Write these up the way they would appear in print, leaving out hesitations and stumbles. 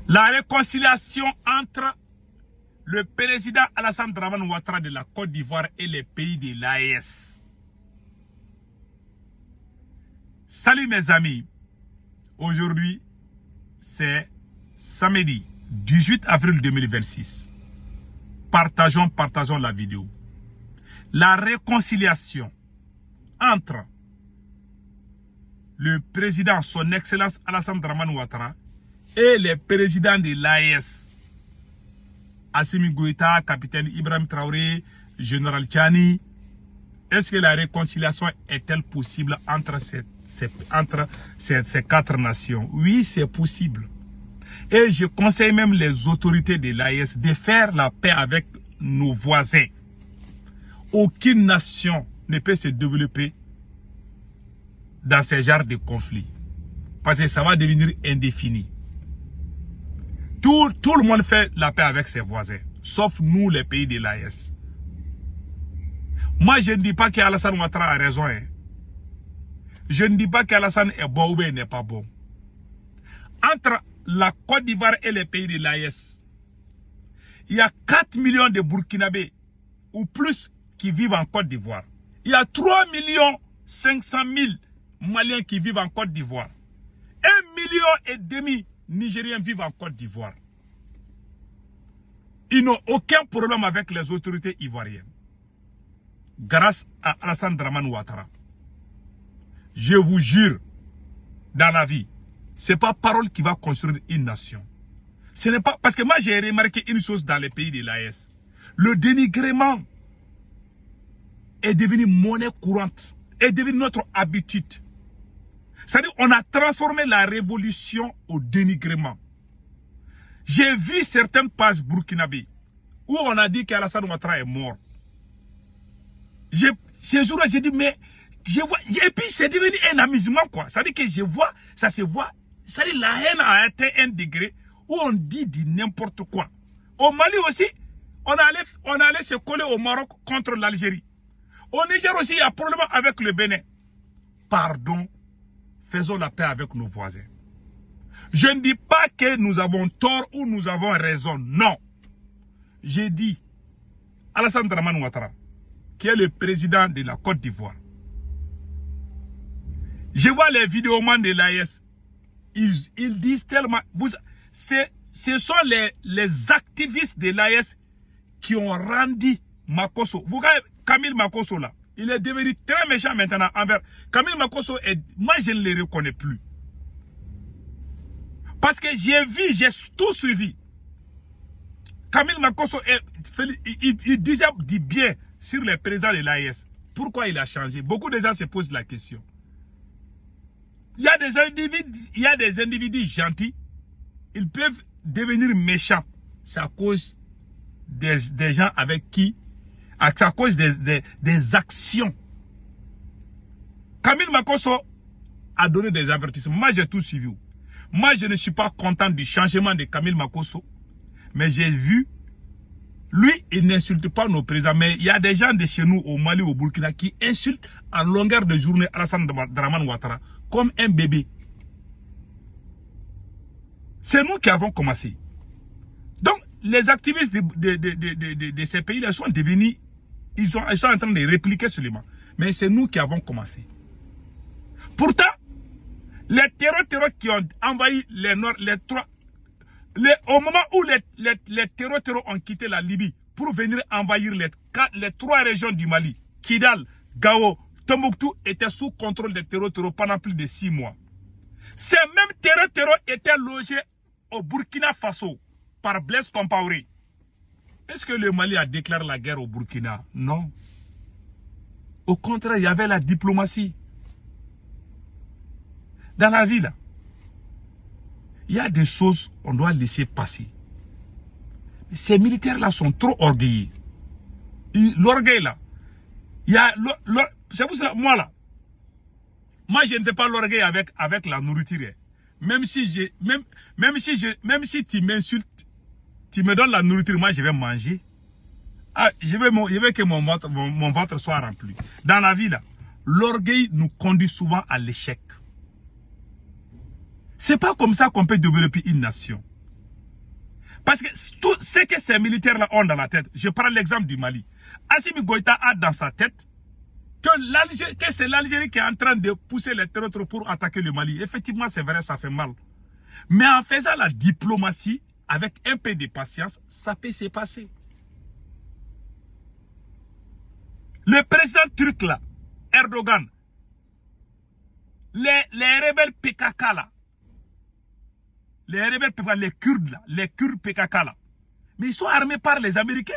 La réconciliation entre le président Alassane Dramane Ouattara de la Côte d'Ivoire et les pays de l'AES. Salut mes amis. Aujourd'hui, c'est samedi 18 avril 2026. Partageons la vidéo. La réconciliation entre le président, son excellence Alassane Dramane Ouattara, et les présidents de l'AES, Assimi Goïta, capitaine Ibrahim Traoré, général Tchani. Est-ce que la réconciliation est-elle possible entre ces quatre nations? Oui, c'est possible. Et je conseille même les autorités de l'AES de faire la paix avec nos voisins. Aucune nation ne peut se développer dans ce genre de conflit. Parce que ça va devenir indéfini. Tout le monde fait la paix avec ses voisins. Sauf nous, les pays de l'AES. Moi, je ne dis pas qu'Alassane Ouattara a raison. Hein. Je ne dis pas qu'Alassane est bon ou bien n'est pas bon. Entre la Côte d'Ivoire et les pays de l'AES, il y a 4 millions de Burkinabés ou plus qui vivent en Côte d'Ivoire. Il y a 3 500 000 Maliens qui vivent en Côte d'Ivoire. 1,5 million Nigériens vivent en Côte d'Ivoire. Ils n'ont aucun problème avec les autorités ivoiriennes. Grâce à Alassane Dramane Ouattara. Je vous jure, dans la vie, ce n'est pas parole qui va construire une nation. Ce n'est pas... Parce que moi, j'ai remarqué une chose dans les pays de l'AES. Le dénigrement est devenu monnaie courante. Est devenu notre habitude. C'est-à-dire qu'on a transformé la révolution au dénigrement. J'ai vu certaines pages burkinabées où on a dit qu'Alassane Ouattara est mort. Ce jour-là, j'ai dit, mais je vois. Et puis, c'est devenu un amusement, quoi. C'est-à-dire que je vois, ça se voit. C'est-à-dire la haine a atteint un degré où on dit n'importe quoi. Au Mali aussi, on allait se coller au Maroc contre l'Algérie. Au Niger aussi, il y a problème avec le Bénin. Pardon, faisons la paix avec nos voisins. Je ne dis pas que nous avons tort ou nous avons raison. Non. J'ai dit, Alassane Dramane Ouattara, qui est le président de la Côte d'Ivoire. Je vois les vidéomans de l'AES. Ils disent tellement... Ce sont les activistes de l'AES qui ont rendu Makosso. Vous voyez, Camille Makosso là, il est devenu très méchant maintenant envers... Camille Makosso, moi je ne le reconnais plus. Parce que j'ai vu, j'ai tout suivi. Camille Makosso, il disait du bien sur les présidents de l'AES. Pourquoi il a changé? Beaucoup de gens se posent la question. Il y a des individus gentils. Ils peuvent devenir méchants. C'est à cause des gens avec qui... C'est à cause des actions. Camille Makosso a donné des avertissements. Moi, j'ai tout suivi. Moi, je ne suis pas content du changement de Camille Makosso. Mais j'ai vu, lui, il n'insulte pas nos présidents. Mais il y a des gens de chez nous, au Mali, au Burkina, qui insultent en longueur de journée Alassane Dramane Ouattara comme un bébé. C'est nous qui avons commencé. Donc, les activistes de ces pays-là sont devenus, ils sont en train de répliquer seulement. Mais c'est nous qui avons commencé. Pourtant, les terroristes qui ont envahi les Nord, au moment où les terroristes ont quitté la Libye pour venir envahir les 3 régions du Mali, Kidal, Gao, Tombouctou, étaient sous contrôle des terroristes pendant plus de 6 mois. Ces mêmes terroristes étaient logés au Burkina Faso par Blaise Compaoré. Est-ce que le Mali a déclaré la guerre au Burkina? Non. Au contraire, il y avait la diplomatie. Dans la vie, là, il y a des choses qu'on doit laisser passer. Ces militaires-là sont trop orgueilleux. L'orgueil, là, il y a... C'est pour cela, moi, là, moi, je ne fais pas l'orgueil avec la nourriture. Même si tu m'insultes, tu me donnes la nourriture, moi, je vais manger. Ah, je veux que mon ventre soit rempli. Dans la vie, là, l'orgueil nous conduit souvent à l'échec. C'est pas comme ça qu'on peut développer une nation. Parce que tout ce que ces militaires-là ont dans la tête, je prends l'exemple du Mali. Assimi Goïta a dans sa tête que c'est l'Algérie qui est en train de pousser les terroristes pour attaquer le Mali. Effectivement, c'est vrai, ça fait mal. Mais en faisant la diplomatie, avec un peu de patience, ça peut se passer. Le président turc là, Erdogan, les rebelles PKK là, les rebelles PKK, les Kurdes là, les Kurdes PKK là, mais ils sont armés par les Américains.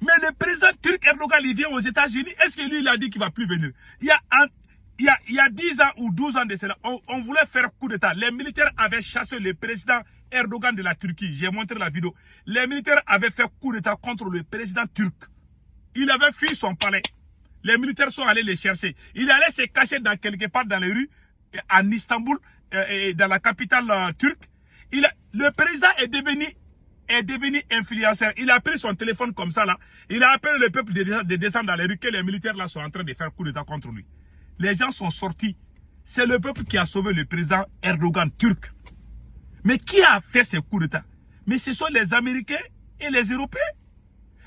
Mais le président turc Erdogan, il vient aux États-Unis. Est-ce que lui, il a dit qu'il ne va plus venir? Il y a 10 ans ou 12 ans de cela, on voulait faire coup d'État. Les militaires avaient chassé le président Erdogan de la Turquie. J'ai montré la vidéo. Les militaires avaient fait coup d'État contre le président turc. Il avait fui son palais. Les militaires sont allés les chercher. Il allait se cacher dans quelque part dans les rues, en Istanbul, dans la capitale turque. Le président est devenu influenceur. Il a pris son téléphone comme ça là. Il a appelé le peuple de descendre dans les rues que les militaires là sont en train de faire coup d'État contre lui. Les gens sont sortis. C'est le peuple qui a sauvé le président Erdogan turc. Mais qui a fait ces coups d'État? Mais ce sont les Américains et les Européens.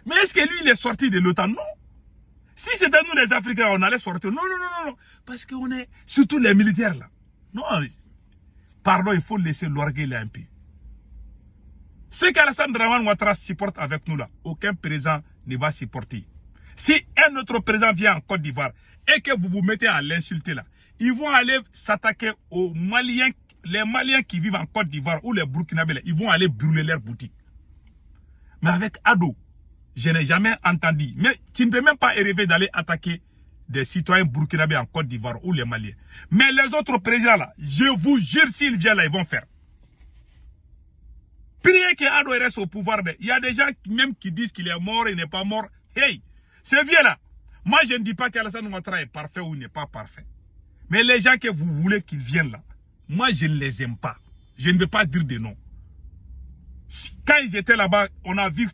Mais est-ce que lui, il est sorti de l'OTAN? Non. Si c'était nous les Africains, on allait sortir. Non, non, non, non. Parce qu'on est, surtout les militaires là. Non. Pardon, il faut laisser l'orgueil un peu. Ce qu'Alassane Draman Ouattara supporte avec nous là, aucun président ne va supporter. Si un autre président vient en Côte d'Ivoire et que vous vous mettez à l'insulter là, ils vont aller s'attaquer aux Maliens, les Maliens qui vivent en Côte d'Ivoire ou les Burkinabés là, ils vont aller brûler leurs boutiques. Mais avec Ado, je n'ai jamais entendu. Mais tu ne peux même pas rêver d'aller attaquer des citoyens burkinabés en Côte d'Ivoire ou les Maliens. Mais les autres présidents là, je vous jure, s'ils viennent là, ils vont faire. Priez que Ado reste au pouvoir. Il y a des gens même qui disent qu'il est mort, il n'est pas mort. Hey, ce vieux-là, moi je ne dis pas qu'Alassane Ouattara est parfait ou n'est pas parfait. Mais les gens que vous voulez qu'ils viennent là, moi je ne les aime pas. Je ne veux pas dire de nom. Quand ils étaient là-bas, on a vu,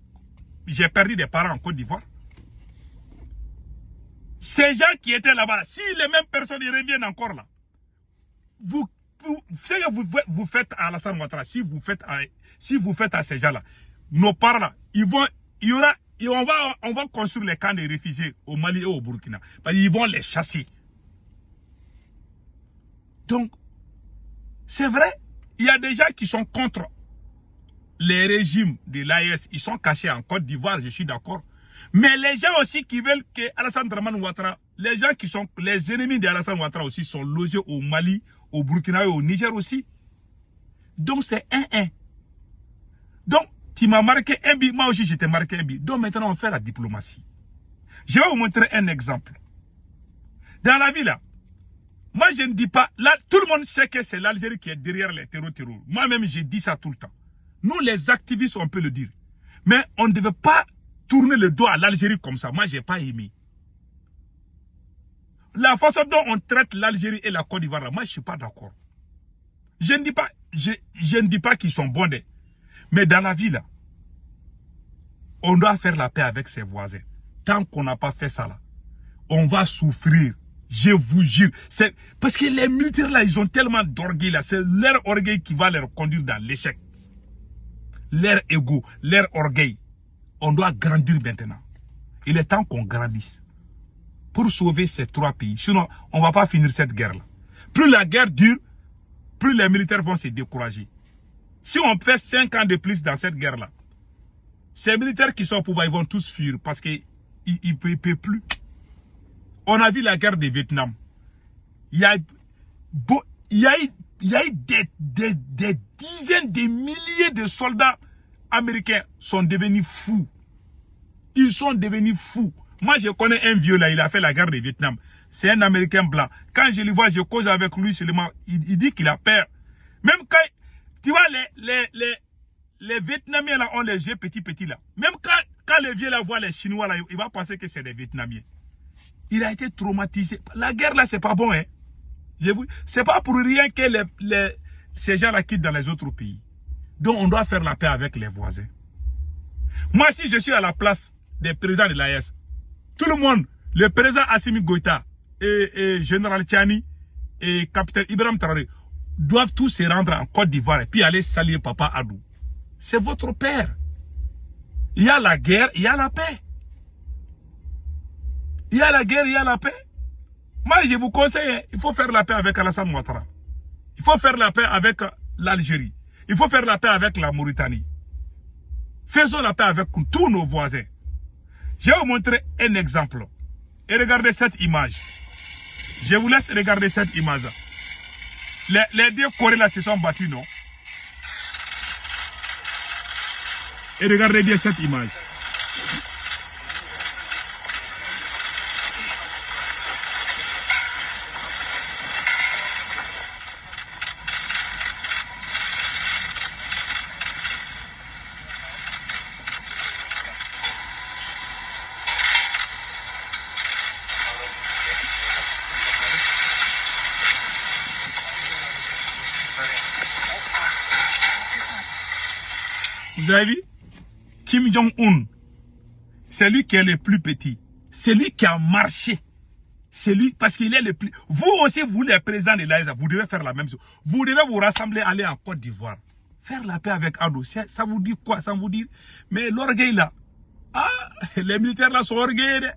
j'ai perdu des parents en Côte d'Ivoire. Ces gens qui étaient là-bas, si les mêmes personnes y reviennent encore là, ce que vous faites à Alassane Ouattara, si vous faites à ces gens-là, nos parents là, on va construire les camps de réfugiés au Mali et au Burkina. Parce qu'ils vont les chasser. Donc, c'est vrai, il y a des gens qui sont contre les régimes de l'AES. Ils sont cachés en Côte d'Ivoire, je suis d'accord. Mais les gens aussi qui veulent que Alassane Draman Ouattara, les gens qui sont les ennemis d'Alassane Ouattara aussi sont logés au Mali, au Burkina et au Niger aussi. Donc c'est 1-1. Donc tu m'as marqué un but, moi aussi je t'ai marqué un but. Donc maintenant on fait la diplomatie. Je vais vous montrer un exemple. Dans la vie là, moi je ne dis pas, là tout le monde sait que c'est l'Algérie qui est derrière les terror. Moi-même je dis ça tout le temps. Nous les activistes on peut le dire. Mais on ne devait pas tourner le dos à l'Algérie comme ça. Moi je n'ai pas aimé. La façon dont on traite l'Algérie et la Côte d'Ivoire, moi je ne suis pas d'accord. Je ne dis pas qu'ils sont bons, mais dans la vie là, on doit faire la paix avec ses voisins. Tant qu'on n'a pas fait ça là, on va souffrir. Je vous jure. Parce que les militaires là, ils ont tellement d'orgueil là. C'est leur orgueil qui va leur conduire dans l'échec. Leur ego, leur orgueil. On doit grandir maintenant. Il est temps qu'on grandisse. Pour sauver ces trois pays. Sinon, on ne va pas finir cette guerre là. Plus la guerre dure, plus les militaires vont se décourager. Si on fait 5 ans de plus dans cette guerre là, ces militaires qui sont au pouvoir, ils vont tous fuir parce qu'ils ne peuvent plus. On a vu la guerre du Vietnam. Il y a eu des dizaines de milliers de soldats américains sont devenus fous. Ils sont devenus fous. Moi, je connais un vieux là, il a fait la guerre du Vietnam. C'est un Américain blanc. Quand je le vois, je cause avec lui seulement. Il dit qu'il a peur. Même quand, tu vois, les Vietnamiens là ont les yeux petits là. Même quand le vieux là voit les Chinois là, il va penser que c'est des Vietnamiens. Il a été traumatisé. La guerre là, c'est pas bon, hein. C'est pas pour rien que ces gens là quittent dans les autres pays. Donc, on doit faire la paix avec les voisins. Moi, si je suis à la place des présidents de l'AES, tout le monde, le président Assimi Goïta et général Tchani et capitaine Ibrahim Traoré doivent tous se rendre en Côte d'Ivoire et puis aller saluer Papa Adou. C'est votre père. Il y a la guerre, il y a la paix. Il y a la guerre, il y a la paix. Moi, je vous conseille, il faut faire la paix avec Alassane Ouattara. Il faut faire la paix avec l'Algérie. Il faut faire la paix avec la Mauritanie. Faisons la paix avec tous nos voisins. Je vais vous montrer un exemple. Et regardez cette image. Je vous laisse regarder cette image. Les deux Corées là se sont battus, non? Et regardez bien cette image. Vous avez vu? Kim Jong-un, c'est lui qui est le plus petit. C'est lui qui a marché. C'est lui, parce qu'il est le plus... Vous aussi, vous les présidents de l'AESA, vous devez faire la même chose. Vous devez vous rassembler, aller en Côte d'Ivoire. Faire la paix avec Ado. Ça vous dit quoi? Ça vous dit... Mais l'orgueil là, ah, les militaires là sont orgueilleux.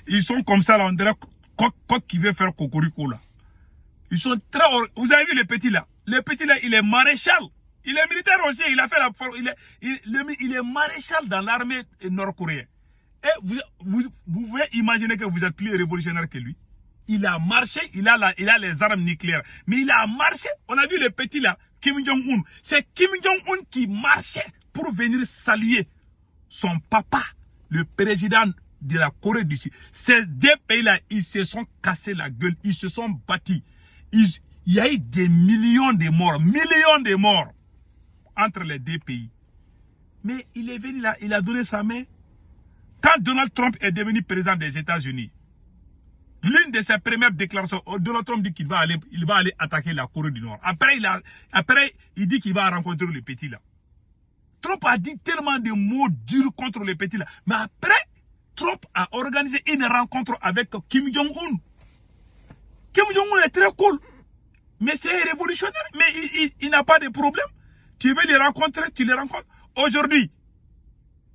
Ils sont comme ça là, on dirait coq qui veut faire cocorico là. Ils sont très... Vous avez vu le petit là? Le petit là, il est maréchal. Il est militaire aussi, il a fait la... Il est maréchal dans l'armée nord-coréenne. Et vous pouvez imaginer que vous êtes plus révolutionnaire que lui. Il a marché, il a les armes nucléaires. Mais il a marché, on a vu le petit là, Kim Jong-un. C'est Kim Jong-un qui marchait pour venir saluer son papa, le président de la Corée du Sud. Ces deux pays-là, ils se sont cassés la gueule, ils se sont battus. Il y a eu des millions de morts entre les deux pays. Mais il est venu là, il a donné sa main. Quand Donald Trump est devenu président des États-Unis, l'une de ses premières déclarations, Donald Trump dit qu'il va aller attaquer la Corée du Nord. Après, il dit qu'il va rencontrer le petit là. Trump a dit tellement de mots durs contre le petit là. Mais après, Trump a organisé une rencontre avec Kim Jong-un. Kim Jong-un est très cool. Mais c'est révolutionnaire. Mais il n'a pas de problème. Tu veux les rencontrer, tu les rencontres. Aujourd'hui,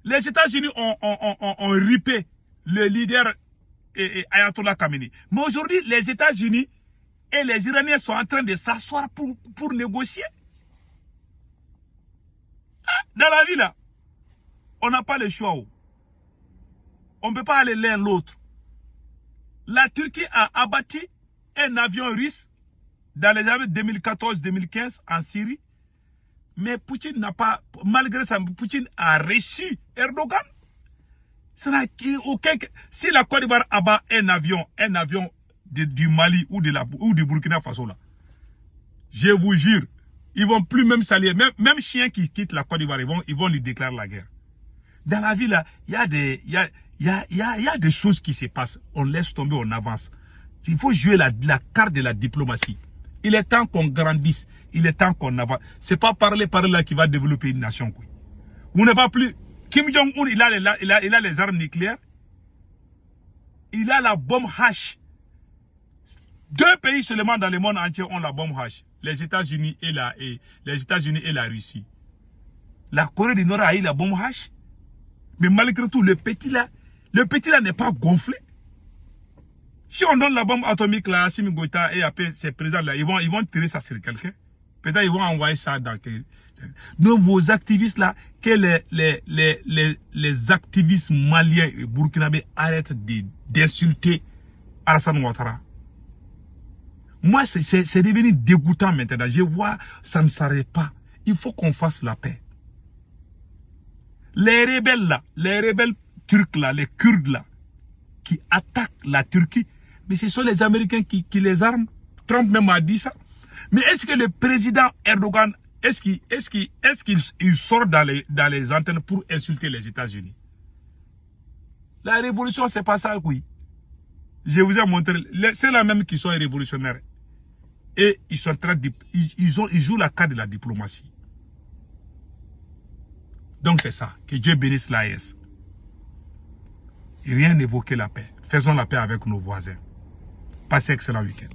les États-Unis ont ripé le leader Ayatollah Khamenei. Mais aujourd'hui, les États-Unis et les Iraniens sont en train de s'asseoir pour négocier. Dans la vie, là, on n'a pas le choix. On ne peut pas aller l'un l'autre. La Turquie a abattu un avion russe dans les années 2014-2015 en Syrie. Mais Poutine n'a pas, malgré ça, Poutine a reçu Erdogan. Si la Côte d'Ivoire abat un avion du Mali ou du Burkina Faso, là, je vous jure, ils vont plus même saluer. Même chien qui quitte la Côte d'Ivoire, ils vont lui déclarer la guerre. Dans la vie, là, il y a des choses qui se passent. On laisse tomber, on avance. Il faut jouer la carte de la diplomatie. Il est temps qu'on grandisse. Il est temps qu'on avance. Ce n'est pas parler là qui va développer une nation. Vous n'avez pas plus... Kim Jong-un, il a les armes nucléaires. Il a la bombe H. 2 pays seulement dans le monde entier ont la bombe H. Les États-Unis et la Russie. La Corée du Nord a eu la bombe H. Mais malgré tout, le petit là n'est pas gonflé. Si on donne la bombe atomique là à Assimi Goïta et après ces présidents là, ils vont tirer ça sur quelqu'un. Peut-être ils vont envoyer ça dans quelqu'un. Donc vos activistes là, que les activistes maliens et burkinabés arrêtent d'insulter Alassane Ouattara. Moi, c'est devenu dégoûtant maintenant. Je vois, ça ne s'arrête pas. Il faut qu'on fasse la paix. Les rebelles là, les rebelles turcs là, les Kurdes là, qui attaquent la Turquie, mais ce sont les Américains qui les arment. Trump même a dit ça. Mais est-ce que le président Erdogan, est-ce qu'il sort dans les antennes pour insulter les États-Unis? La révolution, c'est pas ça, oui. Je vous ai montré, c'est là même qui sont révolutionnaires. Et ils sont ils jouent la carte de la diplomatie. Donc c'est ça. Que Dieu bénisse l'AES. Rien n'évoquait la paix. Faisons la paix avec nos voisins. Passez un excellent week-end.